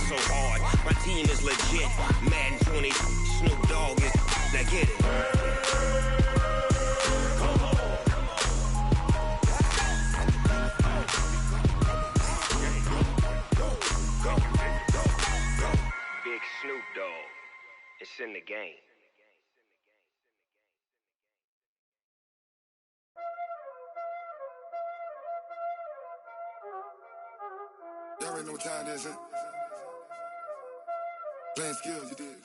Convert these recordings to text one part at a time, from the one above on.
so hard. My team is legit. Madden 20, Snoop Dogg is. Now get it. Big Snoop Dogg. It's in the game. Y'all already know what time it is, huh? Playing skills, you did.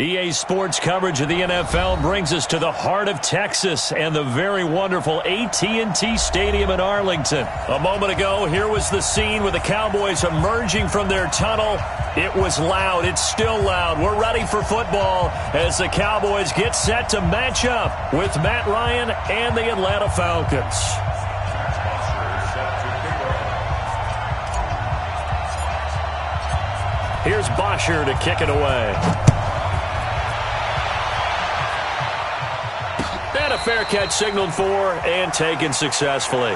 EA Sports coverage of the NFL brings us to the heart of Texas and the very wonderful AT&T Stadium in Arlington. A moment ago, here was the scene with the Cowboys emerging from their tunnel. It was loud. It's still loud. We're ready for football as the Cowboys get set to match up with Matt Ryan and the Atlanta Falcons. Here's Bosher to kick it away. And a fair catch signaled for and taken successfully.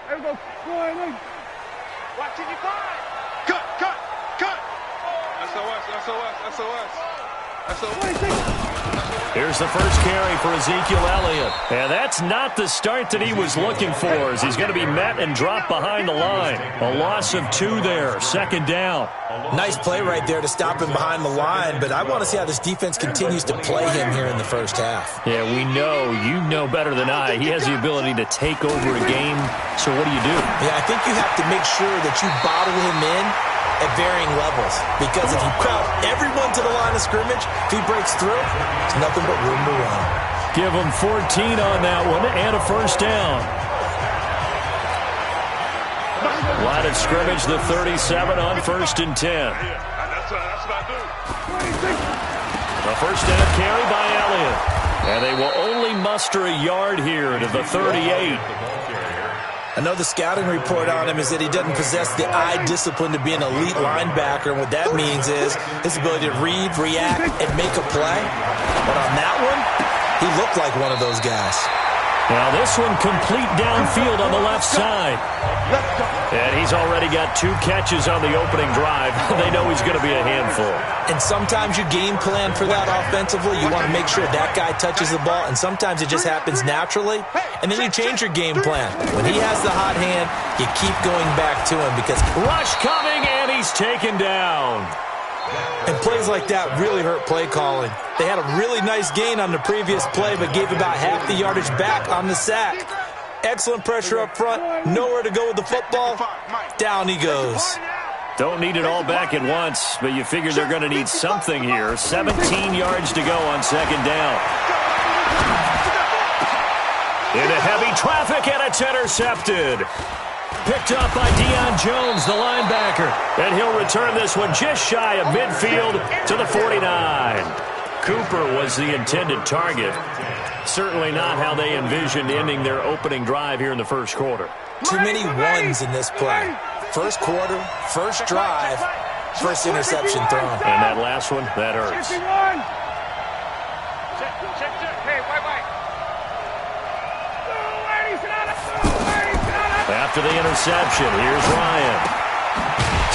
There we go. Watching you find. Cut. SOS. Here's the first carry for Ezekiel Elliott. And that's not the start that he was looking for, as he's going to be met and dropped behind the line. A loss of 2 there, second down. Nice play right there to stop him behind the line, but I want to see how this defense continues to play him here in the first half. Yeah, we know, you know better than I, he has the ability to take over a game, so what do you do? Yeah, I think you have to make sure that you bottle him in at varying levels, because if you crowd everyone to the line of scrimmage, if he breaks through, it's nothing but room to run. Give him 14 on that one and a first down. Line of scrimmage, the 37 on 1st and 10. The first down carry by Elliott. And they will only muster a yard here to the 38. I know the scouting report on him is that he doesn't possess the eye discipline to be an elite linebacker. And what that means is his ability to read, react, and make a play. But on that one, he looked like one of those guys. Now this one complete downfield on the left side. And he's already got 2 catches on the opening drive. They know he's going to be a handful. And sometimes you game plan for that offensively. You want to make sure that guy touches the ball, and sometimes it just happens naturally. And then you change your game plan. When he has the hot hand, you keep going back to him because rush coming, and he's taken down. And plays like that really hurt play calling. They had a really nice gain on the previous play, but gave about half the yardage back on the sack. Excellent pressure up front. Nowhere to go with the football. Down he goes. Don't need it all back at once, but you figure they're going to need something here. 17 yards to go on second down. Into heavy traffic, and it's intercepted. Picked up by Deion Jones, the linebacker. And he'll return this one just shy of midfield to the 49. Cooper was the intended target. Certainly not how they envisioned ending their opening drive here in the first quarter. Too many ones in this play. First quarter, first drive, first interception thrown. And that last one, that hurts. After the interception, here's Ryan.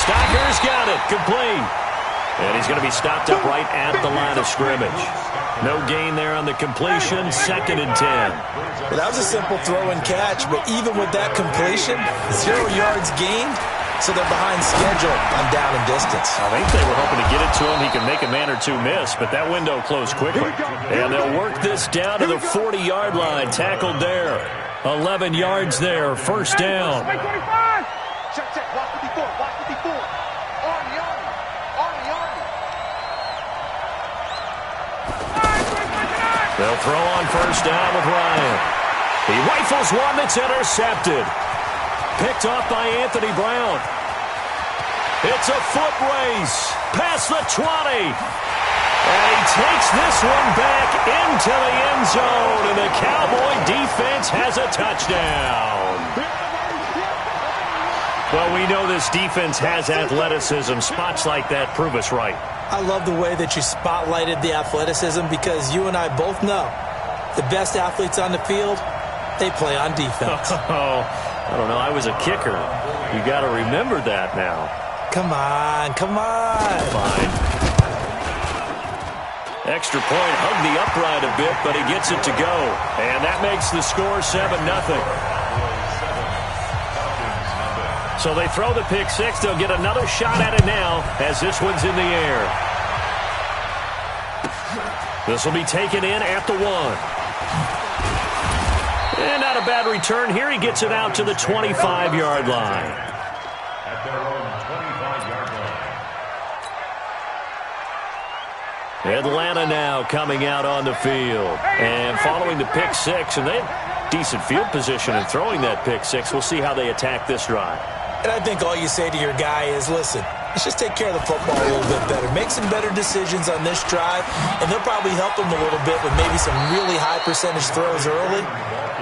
Stocker's got it, complete. And he's going to be stopped up right at the line of scrimmage. No gain there on the completion, 2nd and 10. Well, that was a simple throw and catch, but even with that completion, 0 yards gained, so they're behind schedule on down and distance. I think they were hoping to get it to him. He could make a man or 2 miss, but that window closed quickly. And they'll work this down to the 40-yard line, tackled there. 11 yards there, first down. Check, watch 54, watch 54. Army. They'll throw on first down with Ryan. He rifles one that's intercepted. Picked off by Anthony Brown. It's a foot race past the 20. And he takes this one back into the end zone, and the Cowboy defense has a touchdown. Well, we know this defense has athleticism. Spots like that prove us right. I love the way that you spotlighted the athleticism because you and I both know the best athletes on the field, they play on defense. Oh, I don't know. I was a kicker. You got to remember that now. Come on, come on. Fine. Extra point, hug the upright a bit, but he gets it to go. And that makes the score 7-0. So they throw the pick six. They'll get another shot at it now as this one's in the air. This will be taken in at the 1. And not a bad return here. He gets it out to the 25-yard line. At their own 25-yard line. Atlanta now coming out on the field. And following the pick six, and they have decent field position in throwing that pick six. We'll see how they attack this drive. And I think all you say to your guy is, listen, let's just take care of the football a little bit better. Make some better decisions on this drive, and they'll probably help him a little bit with maybe some really high percentage throws early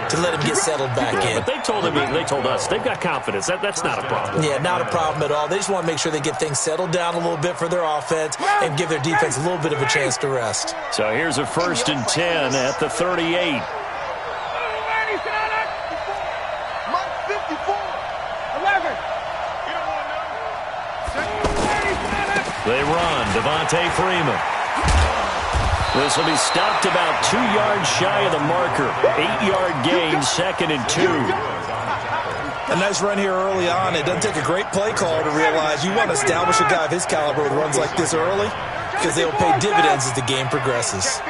to let him get settled back in. But they told us, they've got confidence. That's not a problem. Yeah, not a problem at all. They just want to make sure they get things settled down a little bit for their offense and give their defense a little bit of a chance to rest. So here's a 1st and 10 at the 38. They run. Devontae Freeman. This will be stopped about 2 yards shy of the marker. 8-yard gain, 2nd and 2. A nice run here early on. It doesn't take a great play call to realize you want to establish a guy of his caliber with runs like this early because they'll pay dividends as the game progresses.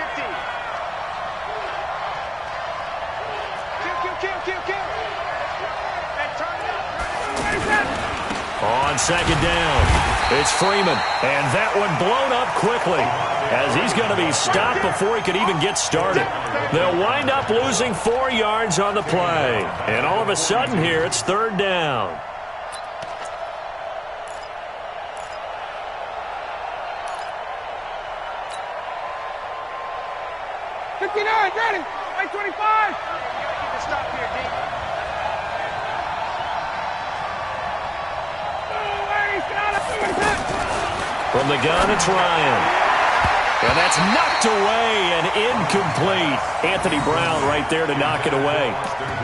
On 2nd down, it's Freeman, and that one blown up quickly as he's going to be stopped before he could even get started. They'll wind up losing 4 yards on the play, and all of a sudden here it's 3rd down. Ready, 25. Stop here, D. From the gun, it's Ryan. And that's knocked away and incomplete. Anthony Brown right there to knock it away.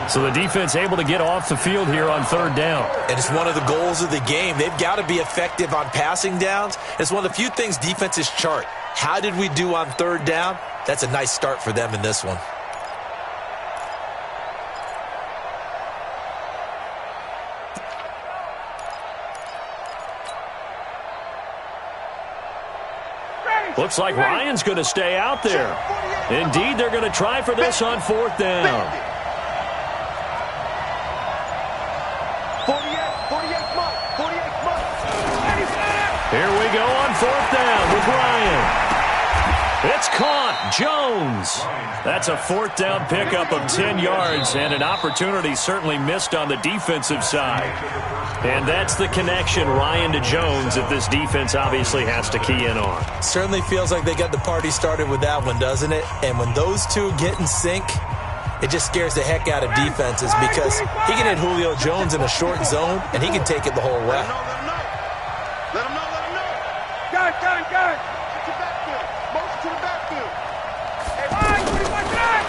So the defense able to get off the field here on 3rd down. And it's one of the goals of the game. They've got to be effective on passing downs. It's one of the few things defenses chart. How did we do on 3rd down? That's a nice start for them in this one. Looks like Ryan's going to stay out there. Indeed, they're going to try for this on 4th down. 48 months. Here we go on 4th down with Ryan. It's caught. Jones. That's a 4th down pickup of 10 yards and an opportunity certainly missed on the defensive side. And that's the connection, Ryan to Jones, that this defense obviously has to key in on. Certainly feels like they got the party started with that one, doesn't it? And when those two get in sync, it just scares the heck out of defenses because he can hit Julio Jones in a short zone, and he can take it the whole way. Let him know. Got it. To the backfield. Motion to the backfield.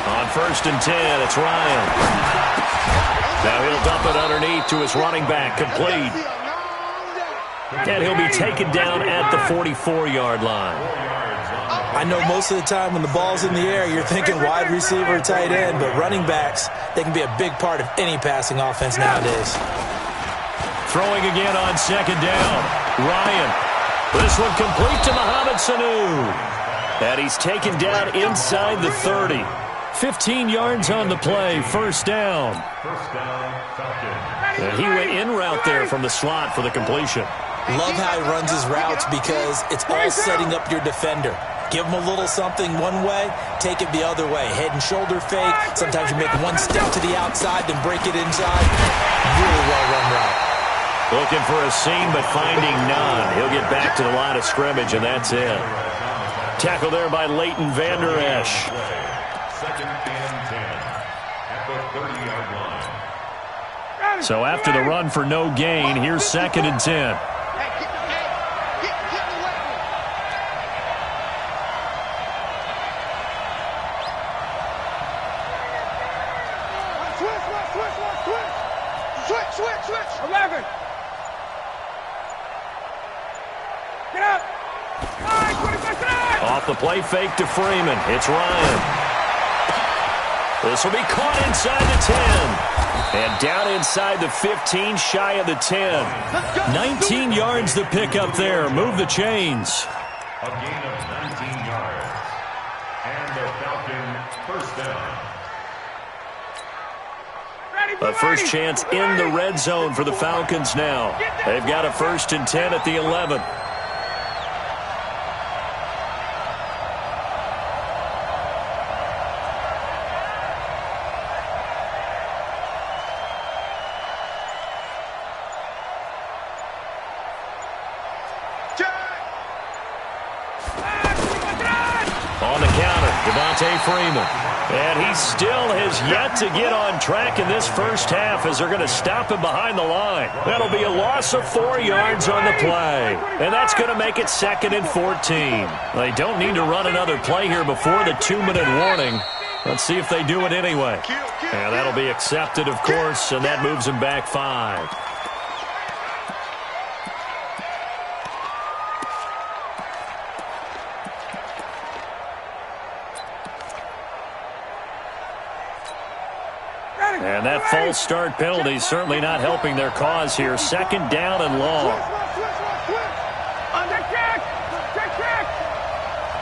On 1st and 10, it's Ryan. Now he'll dump it underneath to his running back, complete. And he'll be taken down at the 44-yard line. I know most of the time when the ball's in the air, you're thinking wide receiver, tight end, but running backs, they can be a big part of any passing offense nowadays. Throwing again on 2nd down. Ryan. This one complete to Mohamed Sanu. And he's taken down inside the 30. 15 yards on the play, 1st down. And he went in route there from the slot for the completion. Love how he runs his routes because it's all setting up your defender. Give him a little something one way, take it the other way. Head and shoulder fake. Sometimes you make one step to the outside, then break it inside. Really well-run route. Looking for a seam, but finding none. He'll get back to the line of scrimmage, and that's it. Tackle there by Leighton Vander Esch. Second and 10 at the 30-yard line. So after the run for no gain, here's second and 10. Switch. 11. Get up. Off the play fake to Freeman. It's Ryan. This will be caught inside the 10. And down inside the 15, shy of the 10. 19 yards the pick up there. Move the chains. A gain of 19 yards. And the Falcon first down. A first chance in the red zone for the Falcons now. They've got a 1st and 10 at the 11. On the counter, Devontae Freeman. And he still has yet to get on track in this first half as they're going to stop him behind the line. That'll be a loss of 4 yards on the play. And that's going to make it 2nd and 14. They don't need to run another play here before the 2-minute warning. Let's see if they do it anyway. And that'll be accepted, of course, and that moves him back 5. And that false start penalty is certainly not helping their cause here. 2nd down and long.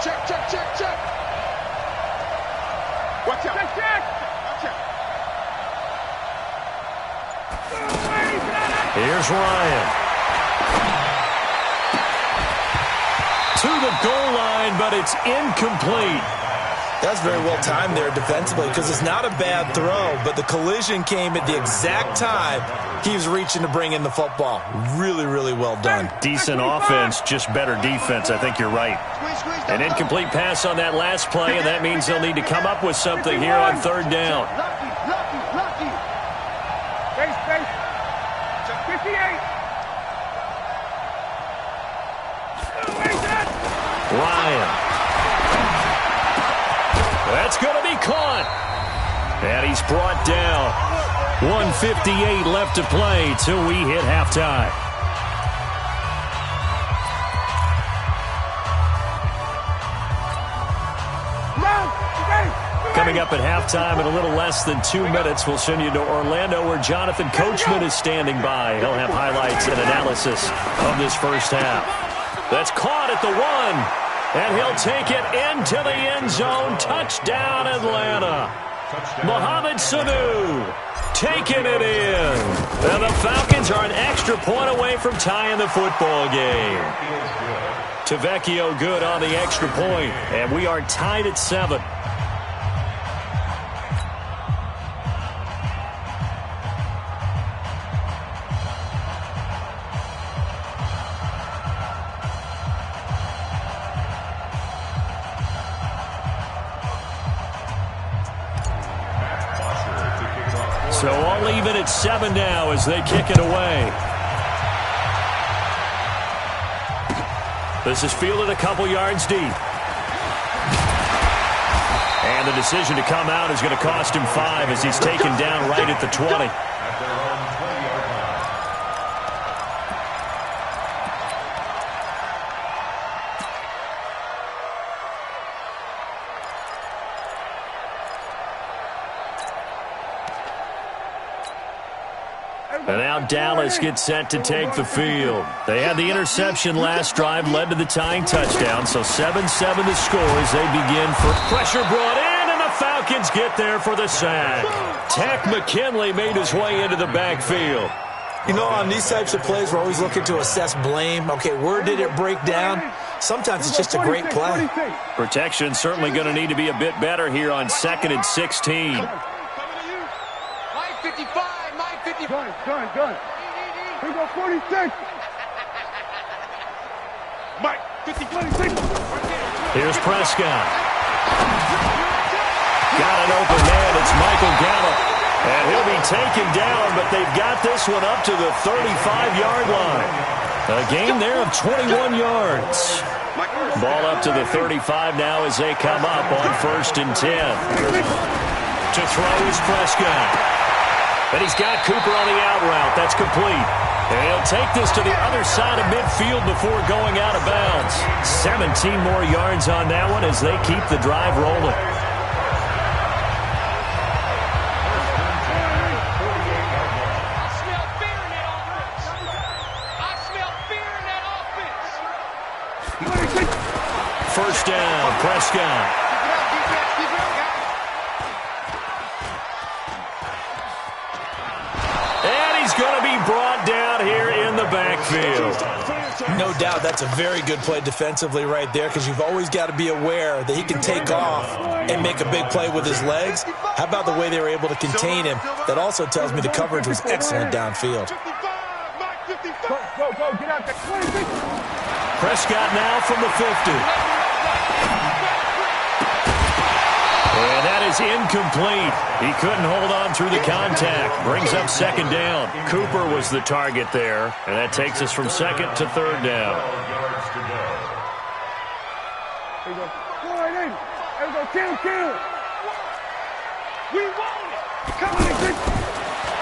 Check. Watch out. Check. Here's Ryan. To the goal line, but it's incomplete. That's very well timed there defensively because it's not a bad throw, but the collision came at the exact time he was reaching to bring in the football. Really, really well done. Decent offense, just better defense. I think you're right. An incomplete pass on that last play, and that means they'll need to come up with something here on 3rd down. Lucky. Base. 58. Ryan. That's going to be caught. And he's brought down. 1:58 left to play till we hit halftime. Coming up at halftime in a little less than 2 minutes, we'll send you to Orlando where Jonathan Coachman is standing by. He'll have highlights and analysis of this first half. That's caught at the 1. And he'll take it into the end zone. Touchdown, Atlanta. Mohamed Sanu taking it in. And the Falcons are an extra point away from tying the football game. Tavecchio good on the extra point. And we are tied at 7. So all even at 7 now as they kick it away. This is fielded a couple yards deep. And the decision to come out is going to cost him 5 as he's taken down right at the 20. And now Dallas gets set to take the field. They had the interception last drive, led to the tying touchdown. So 7-7 the score as they begin. For pressure brought in, and the Falcons get there for the sack. Tack McKinley made his way into the backfield. You know, on these types of plays, we're always looking to assess blame. Okay, where did it break down? Sometimes it's just a great play. Protection certainly going to need to be a bit better here on 2nd and 16. Gun. 3 go 46. Mike, 56. Here's Prescott. Got an open man. It's Michael Gallup. And he'll be taken down, but they've got this one up to the 35-yard line. A gain there of 21 yards. Ball up to the 35 now as they come up on 1st and 10. To throw is Prescott. And he's got Cooper on the out route. That's complete. And he'll take this to the other side of midfield before going out of bounds. 17 more yards on that one as they keep the drive rolling. First down, Prescott. And he's going to be brought down here in the backfield. No doubt that's a very good play defensively right there, because you've always got to be aware that he can take off and make a big play with his legs. How about the way they were able to contain him? That also tells me the coverage was excellent downfield. Go, get out there. Prescott now from the 50. And that is incomplete. He couldn't hold on through the contact. Brings up 2nd down. Cooper was the target there, and that takes us from 2nd to 3rd down. There you go. Go right in. There we go. Kill. We want it. Come on,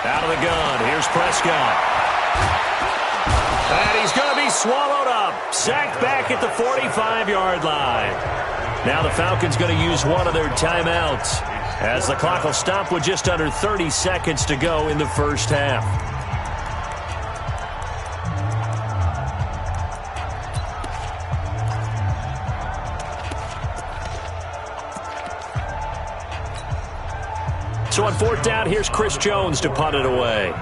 out of the gun. Here's Prescott. And he's going to be swallowed up. Sacked back at the 45-yard line. Now the Falcons going to use one of their timeouts as the clock will stop with just under 30 seconds to go in the first half. So on 4th down, here's Chris Jones to punt it away.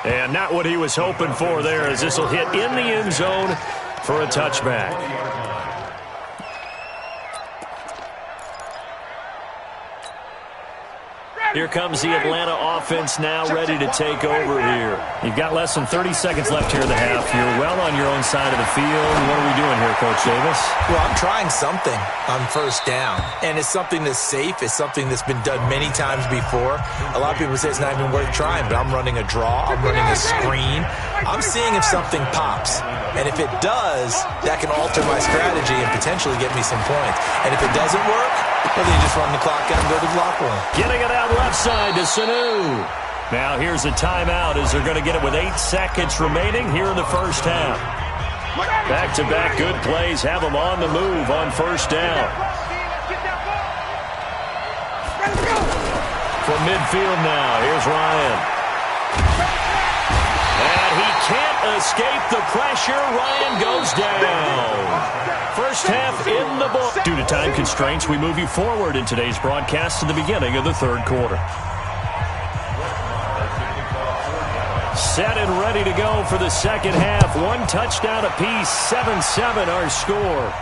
And not what he was hoping for there, as this will hit in the end zone for a touchback. Here comes the Atlanta offense now ready to take over here. You've got less than 30 seconds left here in the half. You're well on your own side of the field. What are we doing here, Coach Davis? Well, I'm trying something on 1st down, and it's something that's safe. It's something that's been done many times before. A lot of people say it's not even worth trying, but I'm running a draw. I'm running a screen. I'm seeing if something pops. And if it does, that can alter my strategy and potentially get me some points. And if it doesn't work, well, then you just run the clock out and go to the block room. Getting it out left side to Sanu. Now here's a timeout as they're going to get it with 8 seconds remaining here in the first half. Back-to-back good plays have them on the move on 1st down. From midfield now, here's Ryan. And he can't escape the pressure. Ryan goes down. First half in the book. Due to time constraints, we move you forward in today's broadcast to the beginning of the 3rd quarter. Set and ready to go for the 2nd half. 1 touchdown apiece, 7-7 our score.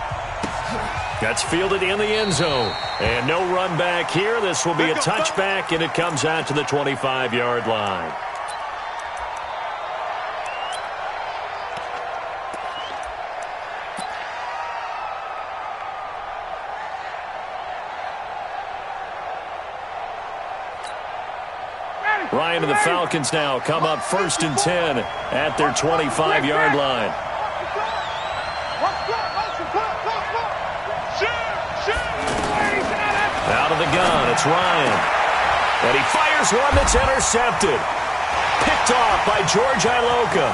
That's fielded in the end zone. And no run back here. This will be a touchback, and it comes out to the 25-yard line. Ryan and the Falcons now come up 1st and 10 at their 25-yard line. Out of the gun, it's Ryan. And he fires one that's intercepted. Picked off by George Iloka.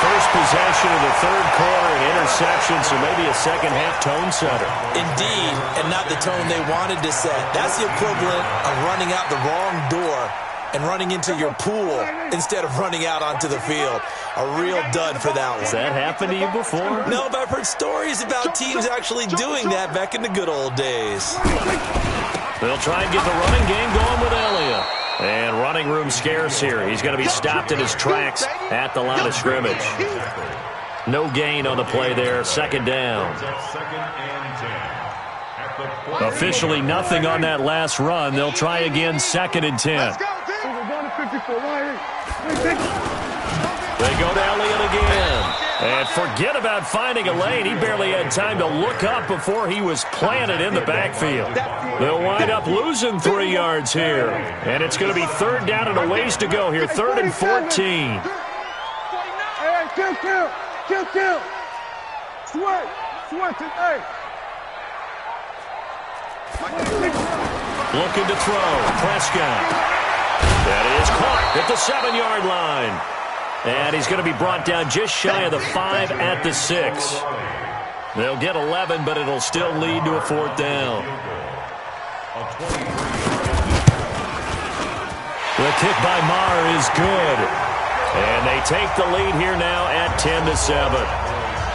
First possession of the 3rd quarter, an interception, so maybe a 2nd half tone setter. Indeed, and not the tone they wanted to set. That's the equivalent of running out the wrong door and running into your pool instead of running out onto the field. A real dud for that one. Has that happened to you before? No, but I've heard stories about teams actually doing that back in the good old days. They'll try and get the running game going with Elliott. And running room scarce here. He's going to be stopped in his tracks at the line of scrimmage. No gain on the play there. 2nd down. Officially nothing on that last run. They'll try again, 2nd and 10. Let's go, D. They go to Elliott again. And forget about finding a lane. He barely had time to look up before he was planted in the backfield. They'll wind up losing 3 yards here. And it's going to be 3rd down and a ways to go here. 3rd and 14. Hey, kill. Sweat, hey. Looking to throw. Prescott. That is caught at the 7-yard line. And he's going to be brought down just shy of the 5 at the 6. They'll get 11, but it'll still lead to a 4th down. The kick by Maher is good. And they take the lead here now at 10-7.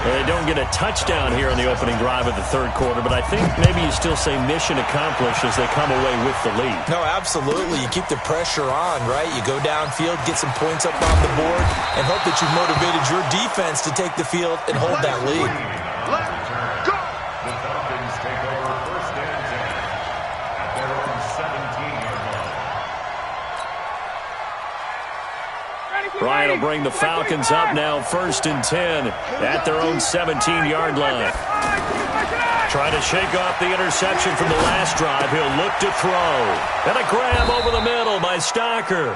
They don't get a touchdown here in the opening drive of the 3rd quarter, but I think maybe you still say mission accomplished as they come away with the lead. No, absolutely. You keep the pressure on, right? You go downfield, get some points up on the board, and hope that you've motivated your defense to take the field and hold that lead. Let's go! The Falcons take over 1st and 10 at their own 17-yard line. Ryan will bring the Falcons up now 1st and 10 at their own 17-yard line. Trying to shake off the interception from the last drive. He'll look to throw. And a grab over the middle by Stocker.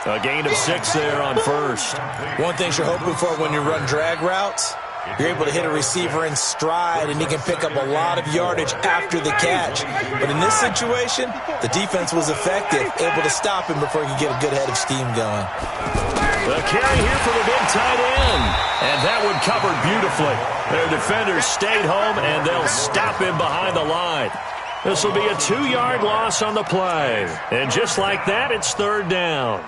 A gain of 6 there on 1st. One thing you're hoping for when you run drag routes, you're able to hit a receiver in stride, and he can pick up a lot of yardage after the catch. But in this situation, the defense was effective, able to stop him before he could get a good head of steam going. The carry here for the big tight end. And that one covered beautifully. Their defenders stayed home, and they'll stop him behind the line. This will be a 2-yard loss on the play. And just like that, it's 3rd down.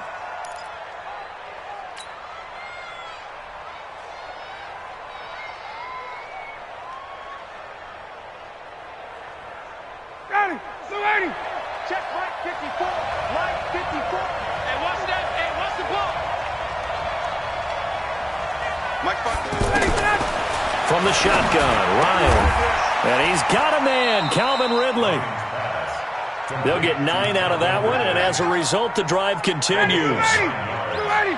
Check right 54, right 54. Hey, what's that? Hey, what's the ball? Mike From the shotgun, Ryan. And he's got a man, Calvin Ridley. They'll get 9 out of that one, and as a result, the drive continues.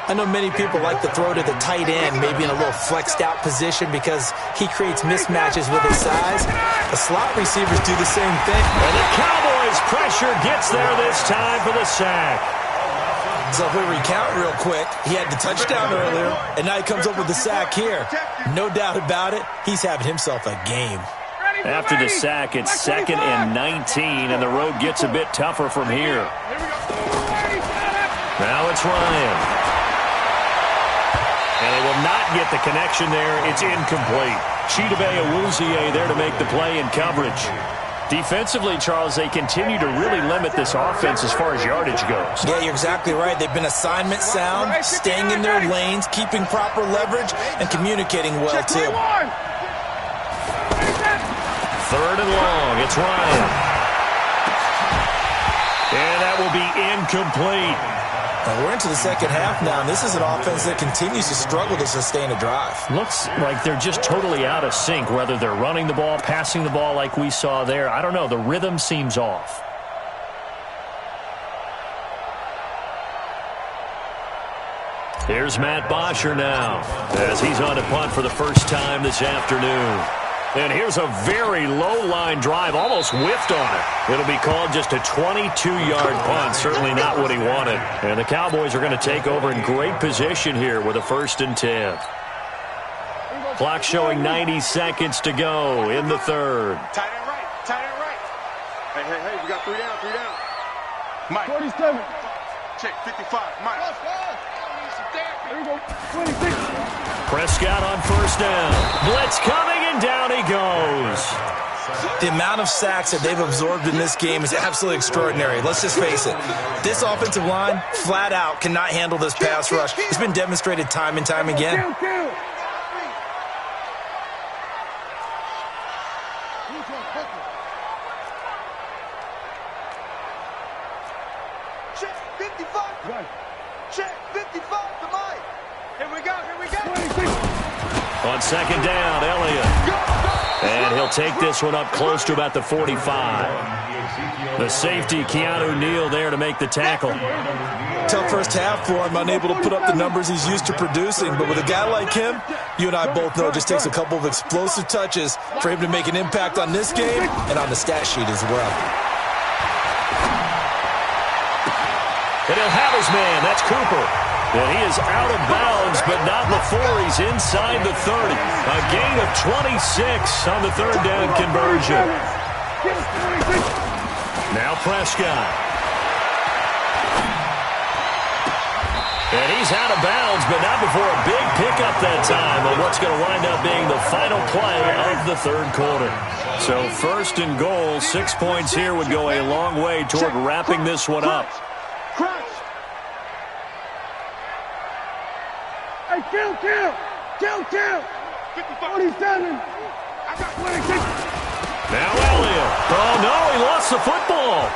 I know many people like to throw to the tight end, maybe in a little flexed out position because he creates mismatches with his size. The slot receivers do the same thing. And the Cowboys pressure gets there this time for the sack. So if we recount real quick, he had the touchdown earlier, and now he comes up with the sack here. No doubt about it, he's having himself a game. After the sack, it's 2nd and 19, and the road gets a bit tougher from here. Now it's Ryan. And they will not get the connection there. It's incomplete. Chidobe Awuzie there to make the play in coverage. Defensively, Charles, they continue to really limit this offense as far as yardage goes. Yeah, you're exactly right. They've been assignment sound, staying in their lanes, keeping proper leverage, and communicating well, too. 3rd and long. It's Ryan. And that will be incomplete. Now we're into the 2nd half now, and this is an offense that continues to struggle to sustain a drive. Looks like they're just totally out of sync, whether they're running the ball, passing the ball like we saw there. I don't know. The rhythm seems off. Here's Matt Bosher now, as he's on to punt for the first time this afternoon. And here's a very low-line drive, almost whiffed on it. It'll be called just a 22-yard punt, certainly not what he wanted. And the Cowboys are going to take over in great position here with a 1st and 10. Clock showing 90 seconds to go in the 3rd. Tight end right. Hey, we got 3 down. Mike. 47. Check, 55. Mike. There we go. 26. Prescott on 1st down. Blitz coming, and down he goes. The amount of sacks that they've absorbed in this game is absolutely extraordinary. Let's just face it. This offensive line, flat out, cannot handle this pass rush. It's been demonstrated time and time again. Check 55. Check 55 to Mike. Here we go. 26. On 2nd down, Elliott. Go. And he'll take this one up close to about the 45. The safety, Keanu Neal, there to make the tackle. Tough first half for him, unable to put up the numbers he's used to producing. But with a guy like him, you and I both know it just takes a couple of explosive touches for him to make an impact on this game and on the stat sheet as well. And he'll have his man. That's Cooper. And he is out of bounds, but not before he's inside the 30. A gain of 26 on the third down conversion. Now Prescott. And he's out of bounds, but not before a big pickup that time on what's going to wind up being the final play of the third quarter. So first and goal, 6 points here would go a long way toward wrapping this one up. Hey, kill! 47. I got 26. Now Elliott. Oh, no, he lost the football.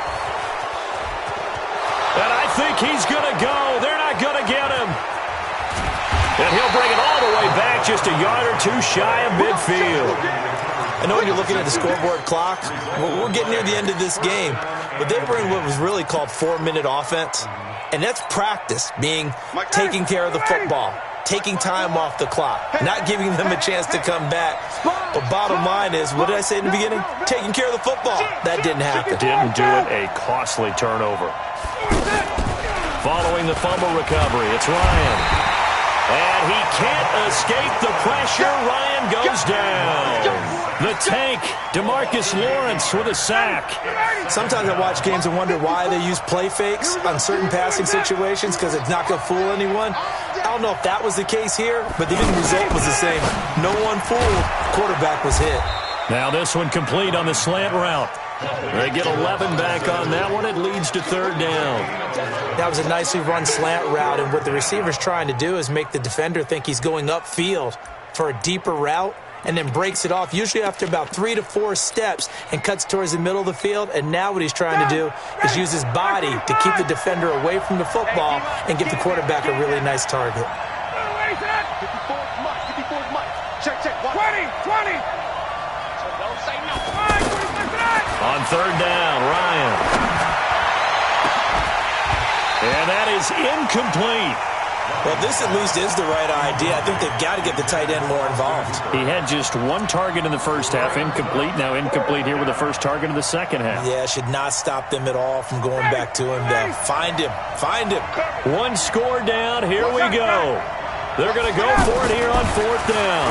And I think he's going to go. They're not going to get him. And he'll bring it all the way back, just a yard or two shy of midfield. I know when you're looking at the scoreboard clock, we're getting near the end of this game, but they were in what was really called 4-minute offense. And that's practice, being taking care of the football, taking time off the clock, not giving them a chance to come back. But bottom line is, what did I say in the beginning? Taking care of the football. That didn't happen. Didn't do it. A costly turnover. Following the fumble recovery, it's Ryan. And he can't escape the pressure. Ryan goes down. The tank, DeMarcus Lawrence with a sack. Sometimes I watch games and wonder why they use play fakes on certain passing situations, because it's not going to fool anyone. I don't know if that was the case here, but the end result was the same. No one fooled. Quarterback was hit. Now this one complete on the slant route. They get 11 back on that one. It leads to third down. That was a nicely run slant route, and what the receiver's trying to do is make the defender think he's going upfield for a deeper route, and then breaks it off, usually after about 3 to 4 steps, and cuts towards the middle of the field. And now what he's trying to do is use his body to keep the defender away from the football and give the quarterback a really nice target. 20. On third down, Ryan. And that is incomplete. Well, this at least is the right idea. I think they've got to get the tight end more involved. He had just one target in the first half, incomplete. Now incomplete here with the first target of the second half. Yeah, should not stop them at all from going back to him. Find him. One score down. Here we go. They're going to go for it here on fourth down.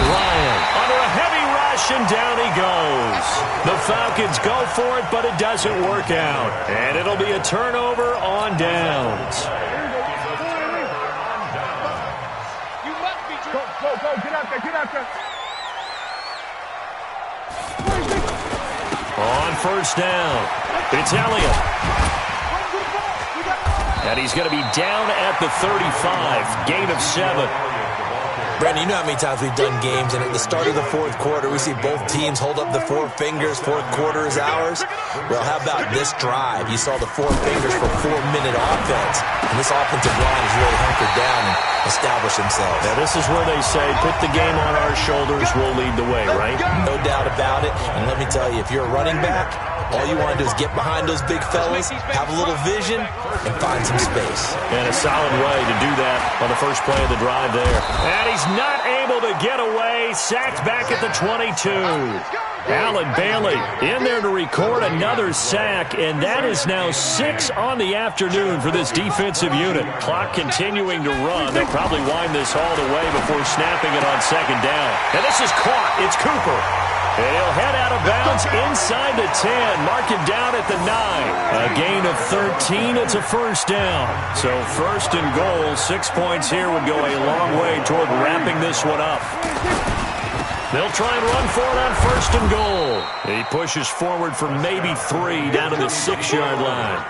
Ryan under a heavy rush, and down he goes. The Falcons go for it, but it doesn't work out. And it'll be a turnover on downs. Go, get out there. On first down, it's Elliott. And he's going to be down at the 35, gain of 7. Brandon, you know how many times we've done games, and at the start of the fourth quarter, we see both teams hold up the 4 fingers, fourth quarter is ours. Well, how about this drive? You saw the 4 fingers for 4-minute offense, and this offensive line has really hunkered down and established themselves. Now, this is where they say, put the game on our shoulders, we'll lead the way, right? No doubt about it, and let me tell you, if you're a running back, all you want to do is get behind those big fellas, have a little vision, and find some space. And a solid way to do that on the first play of the drive there. And he's not able to get away. Sacked back at the 22. Allen Bailey in there to record another sack, and that is now 6 on the afternoon for this defensive unit. Clock continuing to run. They'll probably wind this all the way before snapping it on second down. And this is caught. It's Cooper. And he'll head out of bounds inside the 10. Mark him down at the 9. A gain of 13. It's a first down. So first and goal. 6 points here would go a long way toward wrapping this one up. They'll try and run for it on first and goal. He pushes forward for maybe 3 down to the 6-yard line.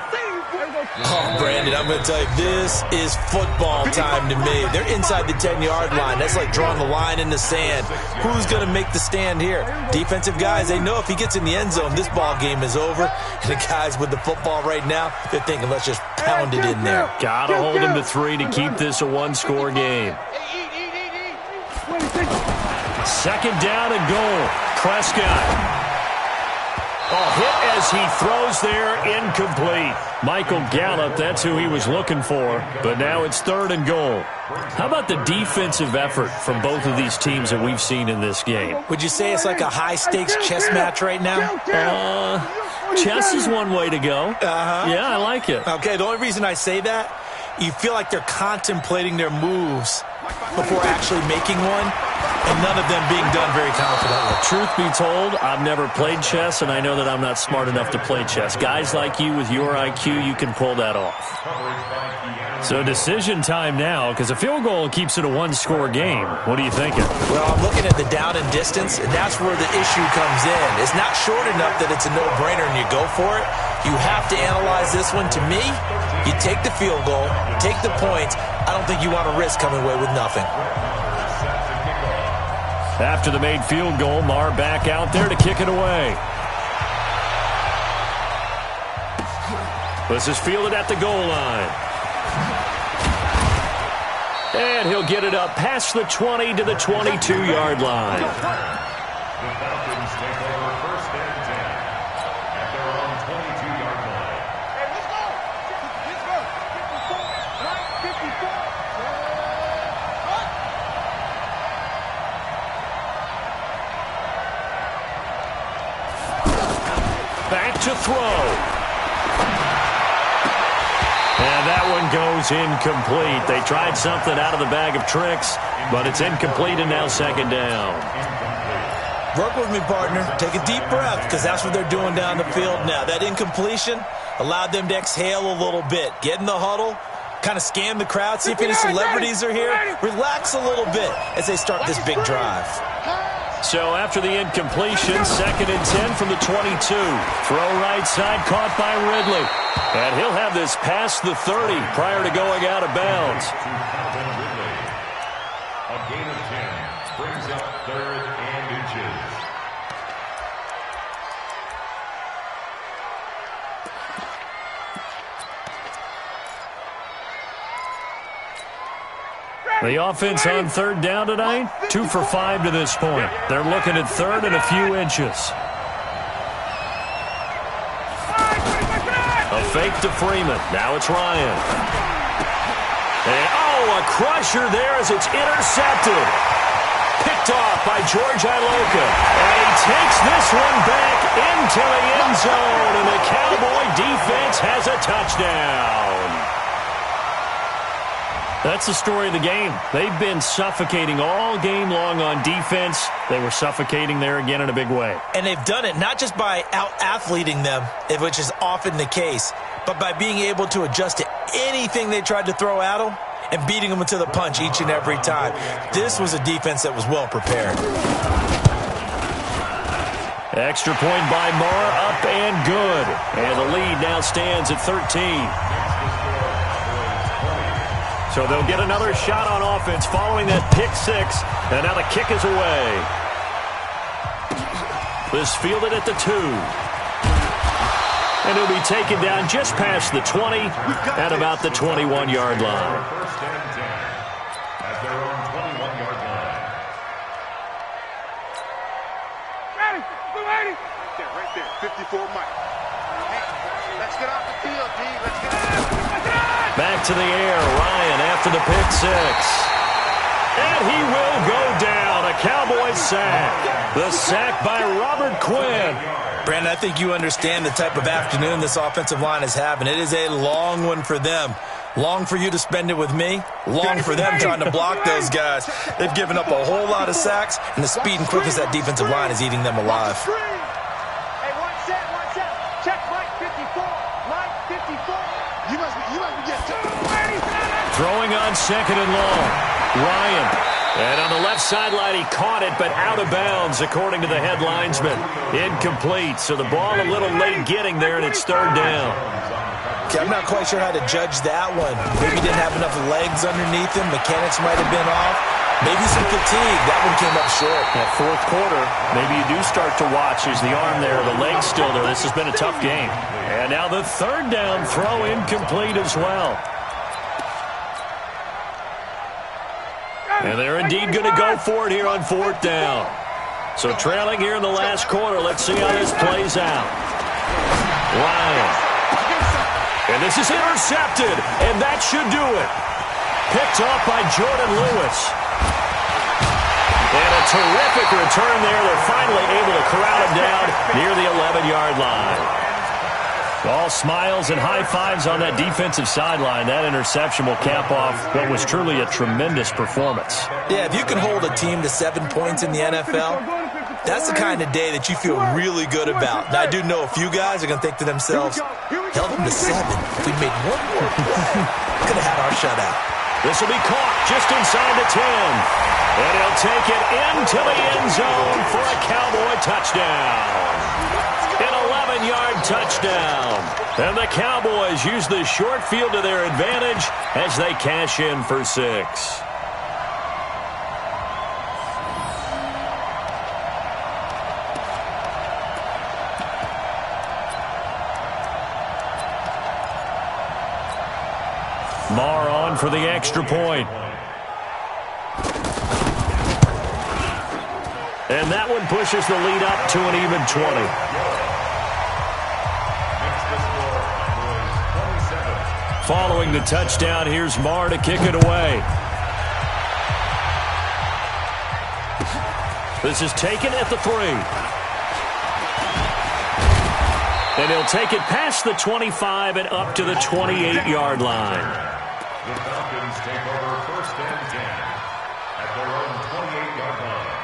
Oh, Brandon, I'm going to tell you, this is football time to me. They're inside the 10-yard line. That's like drawing the line in the sand. Who's going to make the stand here? Defensive guys, they know if he gets in the end zone, this ball game is over. And the guys with the football right now, they're thinking, let's just pound it in there. Got to hold him to 3 to keep this a one-score game. Second down and goal. Prescott. Oh, hit as he throws there, incomplete. Michael Gallup, that's who he was looking for, but now it's third and goal. How about the defensive effort from both of these teams that we've seen in this game? Would you say it's like a high-stakes chess match right now? Chess is one way to go. Yeah, I like it. Okay, the only reason I say that, you feel like they're contemplating their moves before actually making one, and none of them being done very confidently. Truth be told, I've never played chess, and I know that I'm not smart enough to play chess. Guys like you with your IQ, you can pull that off. So decision time now, because a field goal keeps it a one-score game. What are you thinking? Well, I'm looking at the down and distance, and that's where the issue comes in. It's not short enough that it's a no-brainer and you go for it. You have to analyze this one. To me, you take the field goal, take the points. I don't think you want to risk coming away with nothing. After the made field goal, Marr back out there to kick it away. This is fielded at the goal line. And he'll get it up past the 20 to the 22-yard line. The Falcons take over first and 10 at their own 22-yard line. Hey, let's go. Let's go. 54. Back to throw. And that one goes incomplete. They tried something out of the bag of tricks, but it's incomplete and now second down. Work with me, partner. Take a deep breath, because that's what they're doing down the field now. That incompletion allowed them to exhale a little bit. Get in the huddle, kind of scan the crowd, see if any celebrities are here. Relax a little bit as they start this big drive. So after the incompletion, second and 10 from the 22. Throw right side, caught by Ridley. And he'll have this past the 30 prior to going out of bounds. A gain of 10 brings up third and inches. The offense on third down tonight, 2 for 5 to this point. They're looking at third and a few inches. A fake to Freeman. Now it's Ryan. And, a crusher there as it's intercepted. Picked off by George Iloka. And he takes this one back into the end zone. And the Cowboy defense has a touchdown. That's the story of the game. They've been suffocating all game long on defense. They were suffocating there again in a big way. And they've done it not just by out-athleting them, which is often the case, but by being able to adjust to anything they tried to throw at them and beating them to the punch each and every time. This was a defense that was well prepared. Extra point by Marr, up and good. And the lead now stands at 13. So they'll get another shot on offense following that pick six. And now the kick is away. This fielded at the 2. And he'll be taken down just past the 20 at about the 21-yard line. First and 10 at their own 21-yard line. Ready. Right there. 54 Mike. Hey, let's get off the field, D. Let's get off. Back to the air. Ryan after the pick six. And he will go down. A Cowboy sack. The sack by Robert Quinn. Brandon, I think you understand the type of afternoon this offensive line is having. It is a long one for them. Long for you to spend it with me. Long for them trying to block those guys. They've given up a whole lot of sacks, and the speed and quickness of that defensive line is eating them alive. Hey, one set. Check Mike 54. Mike 54. You must be getting Throwing on second and long. Ryan. And on the left sideline, he caught it, but out of bounds, according to the head linesman. Incomplete, so the ball a little late getting there, and it's third down. Okay, I'm not quite sure how to judge that one. Maybe didn't have enough legs underneath him. Mechanics might have been off. Maybe some fatigue. That one came up short. That fourth quarter, maybe you do start to watch. There's the arm there, the leg's still there. This has been a tough game. And now the third down throw incomplete as well. And they're indeed going to go for it here on 4th down. So trailing here in the last quarter. Let's see how this plays out. Ryan. And this is intercepted. And that should do it. Picked off by Jordan Lewis. And a terrific return there. They're finally able to corral him down near the 11-yard line. All smiles and high fives on that defensive sideline. That interception will cap off what was truly a tremendous performance. Yeah, if you can hold a team to 7 points in the NFL, that's the kind of day that you feel really good about. Now, I do know a few guys are going to think to themselves, held them to 7. If we made one more play, could have had our shutout. This will be caught just inside the 10. And he'll take it into the end zone for a Cowboy touchdown. An 11-yard touchdown. And the Cowboys use the short field to their advantage as they cash in for 6. Marr on for the extra point. And that one pushes the lead up to an even 20. Following the touchdown, here's Marr to kick it away. This is taken at the 3. And he'll take it past the 25 and up to the 28-yard line. The Falcons take over 1st and 10 at their own 28-yard line.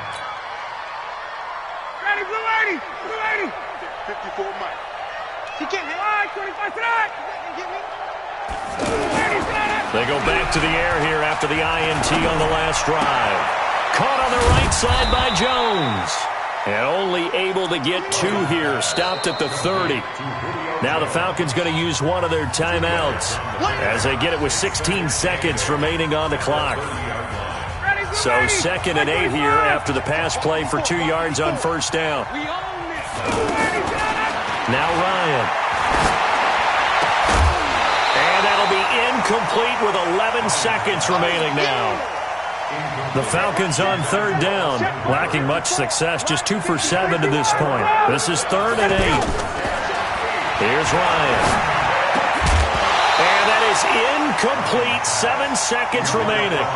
Ready, blue 80, 54 Mike. He can't hit. 25 tonight. Get me. They go back to the air here after the INT on the last drive. Caught on the right side by Jones. And only able to get 2 here. Stopped at the 30. Now the Falcons going to use one of their timeouts as they get it with 16 seconds remaining on the clock. So 2nd and 8 here after the pass play for 2 yards on 1st down. Now Ryan. And that'll be incomplete with 11 seconds remaining now. The Falcons on 3rd down, lacking much success, just 2 for 7 to this point. This is 3rd and 8. Here's Ryan. And that is incomplete, 7 seconds remaining.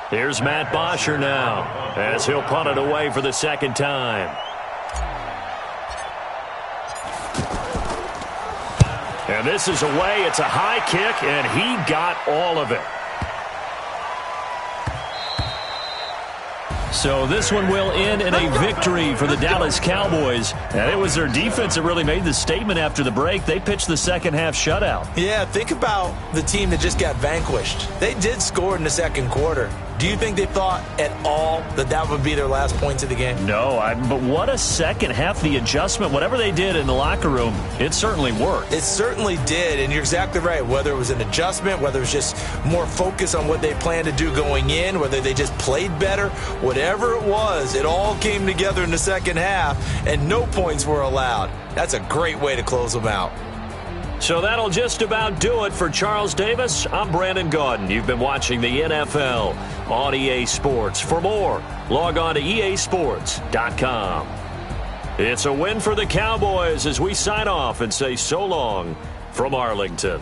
Here's Matt Bosher now as he'll punt it away for the 2nd time. And this is away. It's a high kick, and he got all of it. So this one will end in a victory for the Dallas Cowboys. And it was their defense that really made the statement after the break. They pitched the second half shutout. Yeah, think about the team that just got vanquished. They did score in the second quarter. Do you think they thought at all that that would be their last points of the game? No, but what a second half. The adjustment, whatever they did in the locker room, it certainly worked. It certainly did, and you're exactly right. Whether it was an adjustment, whether it was just more focus on what they planned to do going in, whether they just played better, whatever it was, it all came together in the second half, and no points were allowed. That's a great way to close them out. So that'll just about do it for Charles Davis. I'm Brandon Gaudin. You've been watching the NFL on EA Sports. For more, log on to easports.com. It's a win for the Cowboys as we sign off and say so long from Arlington.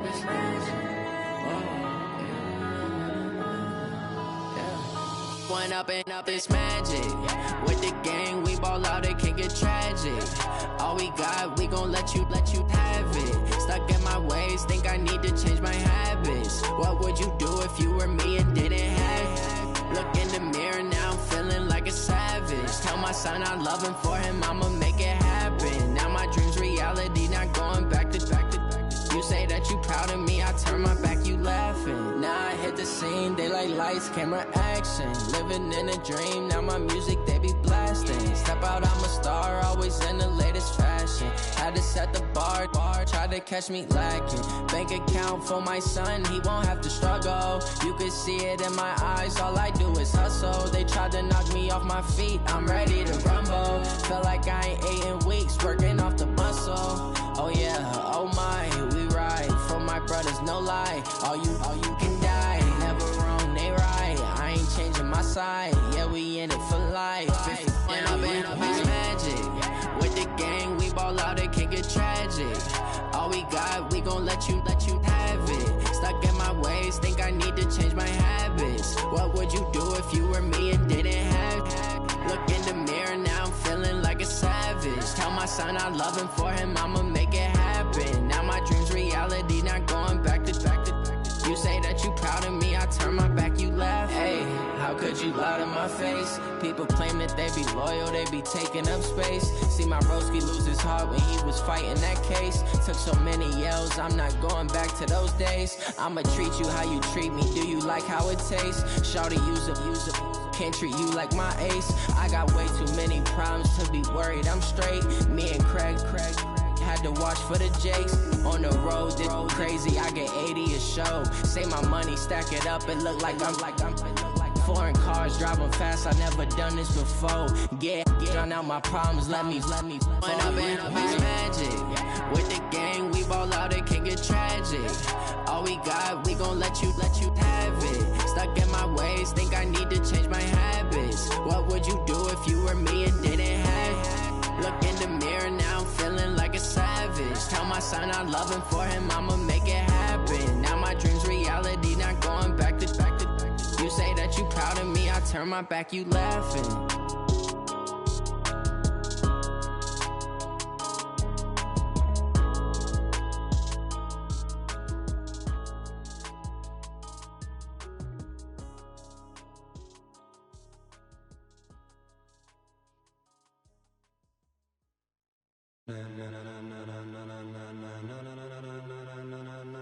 this magic. One up and up this magic. With the gang, we ball out, it can get tragic. All we got, we gon' let you have it. Stuck in my ways, think I need to change my habits. What would you do if you were me and didn't have it? Look in the mirror now, I'm feeling like a savage. Tell my son I love him, for him I'ma make it happen. Now my dream's reality, not going back to. You say that you proud of me, I turn my back, you laughing. Now I hit the scene, daylight lights, camera action. Living in a dream, now my music, they be blasting. Step out, I'm a star, always in the latest fashion. Had to set the bar, try to catch me lacking. Bank account for my son, he won't have to struggle. You can see it in my eyes, all I do is hustle. They tried to knock me off my feet, I'm ready to rumble. Feel like I ain't ate in weeks, working off the muscle. Oh yeah, oh my, we ride for my brothers, no lie. All you can die, never wrong, they right. I ain't changing my side, yeah, we in it for life. And up is magic. With the gang, we ball out, it can get tragic. All we got, we gon' let you have it. Stuck in my ways, think I need to change my habits. What would you do if you were me and didn't have it? Look in the mirror, now I'm feeling like a savage. Tell my son I love him, for him I'ma make it happen. Now my dream's reality, not going back to. You say that you proud of me, I turn my back, you laugh. Hey, how could you lie to my face? People claim that they be loyal, they be taking up space. See my broski lose his heart when he was fighting that case. Took so many yells, I'm not going back to those days. I'ma treat you how you treat me, do you like how it tastes? Shawty, use it. Can't treat you like my ace. I got way too many problems to be worried, I'm straight. Me and Craig had to watch for the Jakes. On the road, this crazy, I get 80 a show. Say my money, stack it up, it look like I'm foreign cars, driving fast, I never done this before. Get drown out my problems, let me One up and up is magic. With the gang, we ball out, it can get tragic. All we got, we gon' let you have it. Stuck in my ways, think I need to change my habits. What would you do if you were me and didn't have it? Look in the mirror, now I'm feeling like a savage. Tell my son I love him, for him I'ma make it happen. Now my dream's reality, not going back to. You say that you proud of me, I turn my back, you laughing.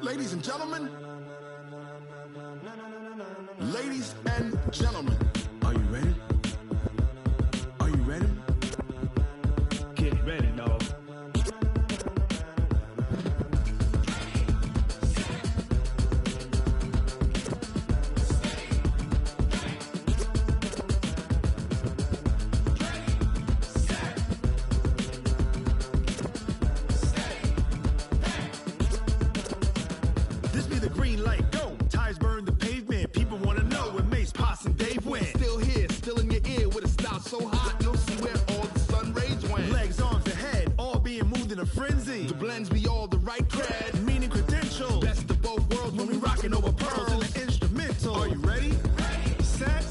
Ladies and gentlemen, ladies and gentlemen, are you ready? Are you ready? Get ready, dog. This be the green light, go. Tires burn the pavement. People want to know where Mace, Poss, and Dave went. Still here, still in your ear with a style so hot, you'll see where all the sun rays went. Legs, arms, and head, all being moved in a frenzy. The blends be all the right cred, meaning credentials. Best of both worlds when we rockin' over pearls in the instrumental. Are you ready? Set,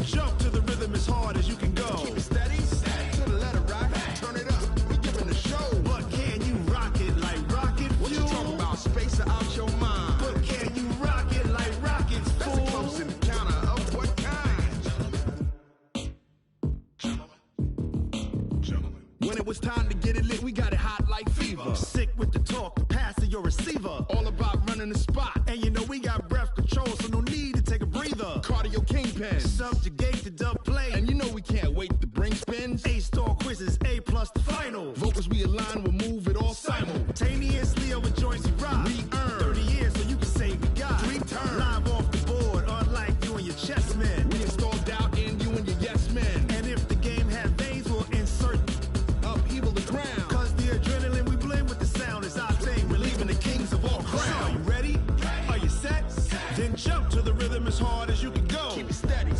jump to the rhythm as hard as you can go. Keep it steady, to the letter rock, turn it up, we giving the show. But can you rock it like rocket fuel? What you talking about, space out your mind? But can you rock it like rockets, fool? That's a close encounter of what kind? Gentlemen. When it was time to get it lit, we got it hot like fever. Sick with the talk, the pass to your receiver. All about running the spot. And you know we got breath control, so no need to take a breather. Cardio kingpin, subjugate the dub play. And you know we can't wait to bring spins. A-star quizzes, A+ the final. Vocals we align, we'll move it all simultaneously over joints we rock. We earn 30 years, so you can say we got 3 turns. Live off the board, unlike you and your chess men. We install doubt in you and your yes men. And if the game had veins, we'll insert upheaval the ground. Cause the adrenaline we blend with the sound is our thing, relieving the kings of all crowns. So are you ready? Are you set? Then jump to the rhythm as hard as you can go. Keep it steady,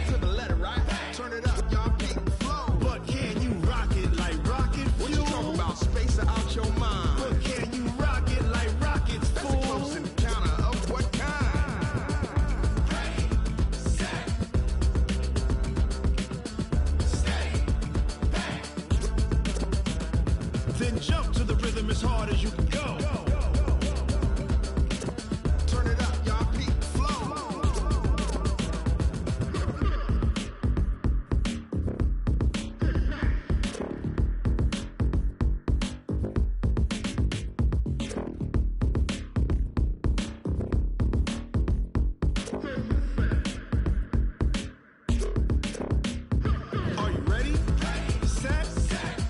to the letter right. Turn it up, y'all keep the flow. But can you rock it like rocket fuel? What you talking about, space out your mind? But can you rock it like rockets, fool? That's a close Jump to the rhythm as hard as you can go. Turn it up, y'all. Peak flow. Are you ready? Set.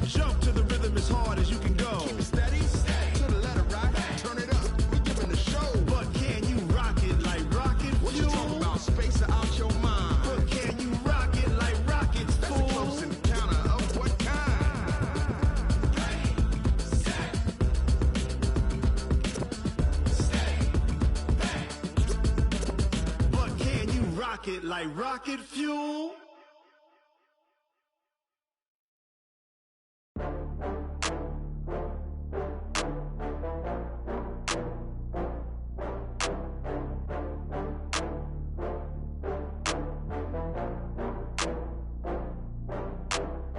Jump to the rhythm as hard as you can go. Keep it steady. To the letter right. Turn it up. We giving the show. But can you rock it like rocket? What you talking about? Space out your mind. But can you rock it like rockets? That's a close encounter of what kind? But can you rock it like rocket fuel?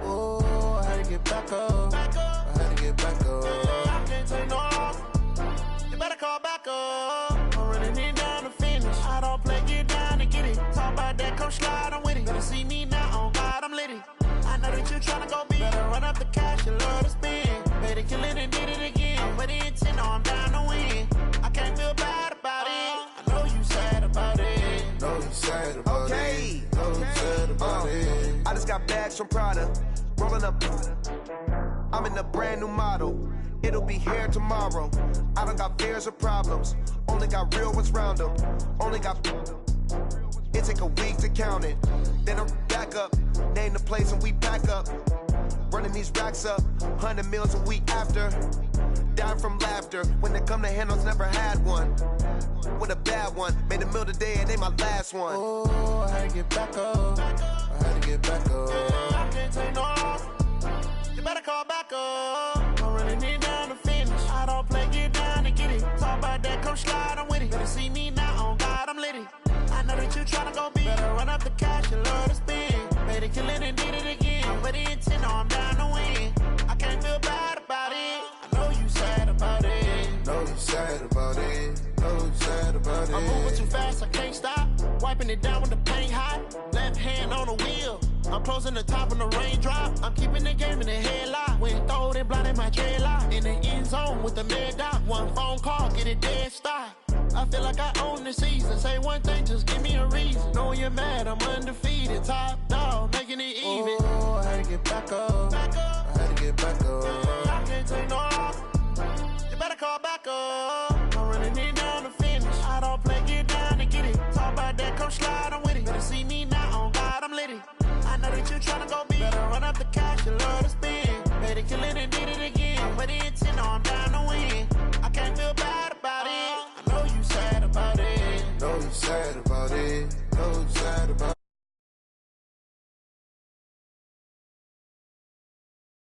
Oh, I had to get back up. I had to get back up. I can't take no loss. You better call back up. I'm running it down to finish. I don't play, get down to get it. Talk about that, come slide, I'm with it. Better see me now, on God, I'm litty. I know that you tryna go big. Better run up the cash, you love to spend. Better kill it and did it again. I'm with the intent, no, I'm down to win. I can't feel bad about it. I know you sad about it. Know you sad about it. Know you sad about it. I just got bags from Prada, rolling up. I'm in a brand new model. It'll be here tomorrow. I don't got fears or problems. Only got real ones round them. Only got. It take a week to count it. Then I'm back up. Name the place and we pack up. Running these racks up. 100 meals a week after. Down from laughter. When they come to handles, never had one. With a bad one. Made a meal today and ain't my last one. Oh, I had to get back up. I had to get back up. I can't take no loss. You better call back up. I'm running it down to finish. I don't play, get down to get it. Talk about that, come slide, I'm with it. Better see me now, on God, I'm litty. I know that you tryna go big. Better run up the cash, you love to spend. Better kill it and did it again. I'm with the intent, no, I'm down to win. I can't feel bad about it. I know you sad about it. Know you sad about it. Know you sad about it. I'm moving too fast, I can't stop. Wiping it down with the paint hot. Left hand on the wheel. I'm closing the top when the raindrop. I'm keeping the game in the headlock. When throwed and blinded my dreadlock. In the end zone with the mad dot. One phone call, get it dead stop. I feel like I own the season. Say one thing, just give me a reason. Knowing you're mad, I'm undefeated. Top dog, making it even. Oh, I had to get back up. I had to get back up. I can't take no loss. You better call back up.